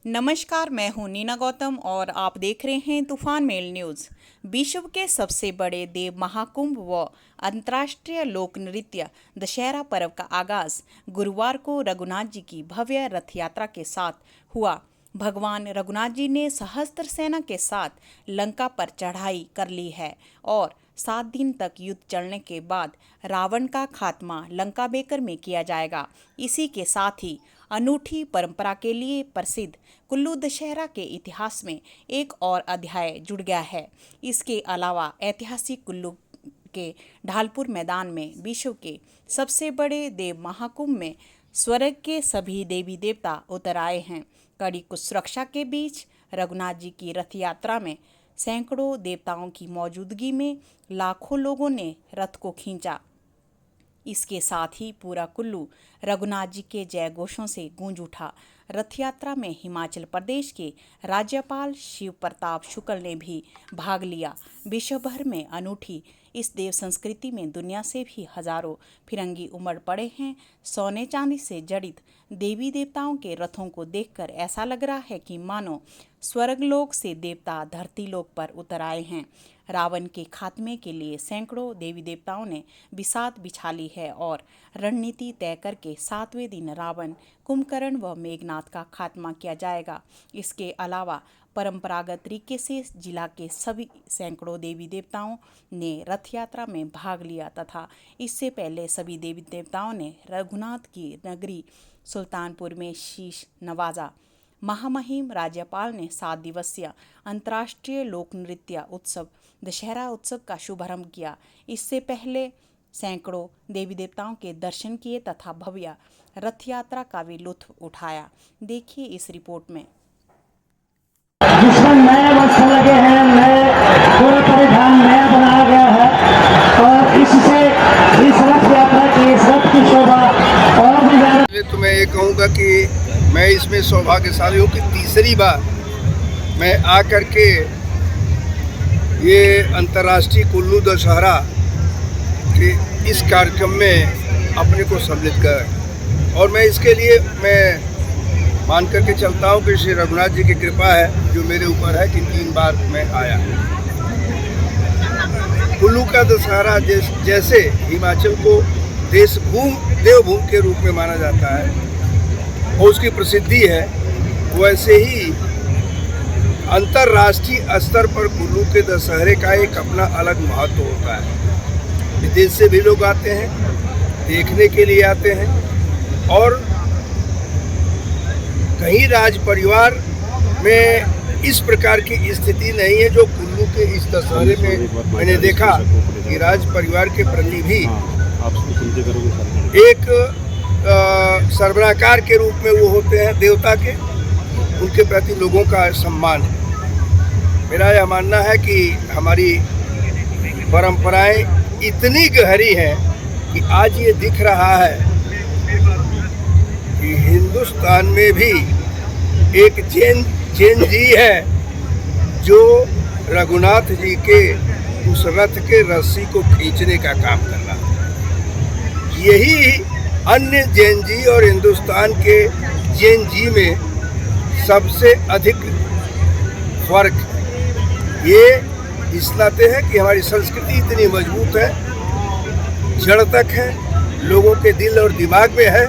नमस्कार, मैं हूं नीना गौतम और आप देख रहे हैं तूफान मेल न्यूज़। विश्व के सबसे बड़े देव महाकुंभ व अंतर्राष्ट्रीय लोक नृत्य दशहरा पर्व का आगाज गुरुवार को रघुनाथ जी की भव्य रथ यात्रा के साथ हुआ। भगवान रघुनाथ जी ने सहस्त्र सेना के साथ लंका पर चढ़ाई कर ली है और 7 दिन तक युद्ध चलने के बाद रावण का खात्मा लंका बेकर में किया जाएगा। इसी के साथ ही अनूठी परंपरा के लिए प्रसिद्ध कुल्लू दशहरा के इतिहास में एक और अध्याय जुड़ गया है। इसके अलावा ऐतिहासिक कुल्लू के ढालपुर मैदान में विश्व के सबसे बड़े देव महाकुंभ में स्वर्ग के सभी देवी देवता उतर आए हैं। कड़ी सुरक्षा के बीच रघुनाथ जी की रथ यात्रा में सैकड़ों देवताओं की मौजूदगी में लाखों लोगों ने रथ को खींचा। इसके साथ ही पूरा कुल्लू रघुनाथ जी के जय घोषों से गूंज उठा। रथ यात्रा में हिमाचल प्रदेश के राज्यपाल शिव प्रताप शुक्ल ने भी भाग लिया। विश्व भर में अनूठी इस देव संस्कृति में दुनिया से भी हजारों फिरंगी उमड़ पड़े हैं। सोने चांदी से जड़ित देवी देवताओं के रथों को देखकर ऐसा लग रहा है कि मानो स्वर्गलोक से देवता धरती लोक पर उतर आए हैं। रावण के खात्मे के लिए सैकड़ों देवी देवताओं ने बिसात बिछा ली है और रणनीति तय करके 7वें दिन रावण, कुंभकर्ण व मेघनाथ का खात्मा किया जाएगा। इसके अलावा परंपरागत तरीके से जिला के सभी सैकड़ों देवी देवताओं ने रथ यात्रा में भाग लिया तथा इससे पहले सभी देवी देवताओं ने रघुनाथ की नगरी सुल्तानपुर में शीश नवाजा। महामहिम राज्यपाल ने 7 दिवसीय अंतर्राष्ट्रीय लोक नृत्य उत्सव दशहरा उत्सव का शुभारंभ किया। इससे पहले सैकड़ों देवी देवताओं के दर्शन किए तथा भव्य रथ यात्रा का भी लुत्फ उठाया। देखिए इस रिपोर्ट में। जिसमें नए वस्त्र लगे हैं, नए पूरा परिधान नया बनाया गया है और इससे इस रथ यात्रा की रथ की शोभा और भी ज्यादा। तो मैं ये कहूँगा कि मैं इसमें सौभाग्यशाली हूँ कि तीसरी बार मैं आकर के ये अंतर्राष्ट्रीय कुल्लू दशहरा के इस कार्यक्रम में अपने को सम्मिलित कर, और मैं इसके लिए मैं मान करके चलता हूँ कि श्री रघुनाथ जी की कृपा है जो मेरे ऊपर है कि 3 बार मैं आया। कुल्लू का दशहरा जैसे हिमाचल को देवभूमि के रूप में माना जाता है और उसकी प्रसिद्धि है, वैसे ही अंतर्राष्ट्रीय स्तर पर कुल्लू के दशहरे का एक अपना अलग महत्व होता है। विदेश से भी लोग आते हैं, देखने के लिए आते हैं और कहीं राज परिवार में इस प्रकार की स्थिति नहीं है जो कुल्लू के इस दशहरे में मैंने देखा कि राज परिवार के प्रति भी एक सरबराहकार के रूप में वो होते हैं देवता के, उनके प्रति लोगों का सम्मान है। मेरा यह मानना है कि हमारी परंपराएं इतनी गहरी हैं कि आज ये दिख रहा है कि हिंदुस्तान में भी एक जैन जी है जो रघुनाथ जी के उस रथ के रस्सी को खींचने का काम कर रहा है। यही अन्य जैन जी और हिंदुस्तान के जैन जी में सबसे अधिक फर्क ये इस नाते है कि हमारी संस्कृति इतनी मजबूत है, जड़ तक है, लोगों के दिल और दिमाग में है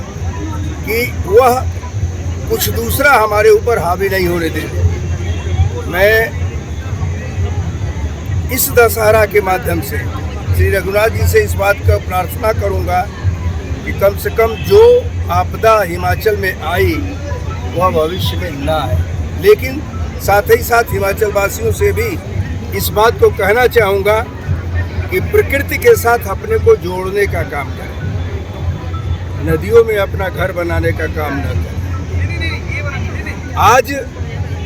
कि वह कुछ दूसरा हमारे ऊपर हावी नहीं होने देते। मैं इस दशहरा के माध्यम से श्री रघुनाथ जी से इस बात का प्रार्थना करूंगा कि कम से कम जो आपदा हिमाचल में आई वह भविष्य में ना आए, लेकिन साथ ही साथ हिमाचल वासियों से भी इस बात को कहना चाहूँगा कि प्रकृति के साथ अपने को जोड़ने का काम करें, नदियों में अपना घर बनाने का काम न करें। आज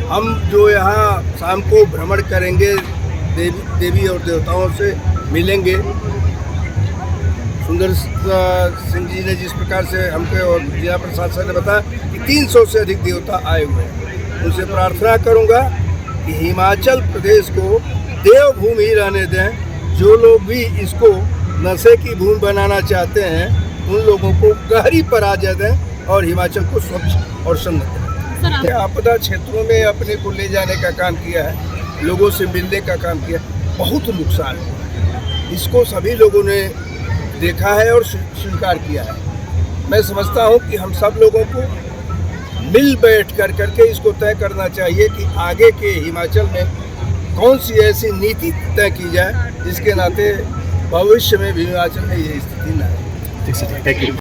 हम जो यहाँ शाम को भ्रमण करेंगे, देवी और देवताओं से मिलेंगे। सुंदर सिंह जी ने जिस प्रकार से हमको और जिला प्रशासन ने बताया कि 300 से अधिक देवता आए हुए हैं, उनसे प्रार्थना करूंगा कि हिमाचल प्रदेश को देवभूमि रहने दें। जो लोग भी इसको नशे की भूमि बनाना चाहते हैं उन लोगों को गहरी पराजय दें और हिमाचल को स्वच्छ और समृद्ध करें। आपदा क्षेत्रों में अपने को ले जाने का काम किया है, लोगों से मिलने का काम किया, बहुत नुकसान हुआ। इसको सभी लोगों ने देखा है और स्वीकार किया है। मैं समझता हूँ कि हम सब लोगों को मिल बैठ करके इसको तय करना चाहिए कि आगे के हिमाचल में कौन सी ऐसी नीति तय की जाए जिसके नाते भविष्य में भी हिमाचल में ये स्थिति न आए।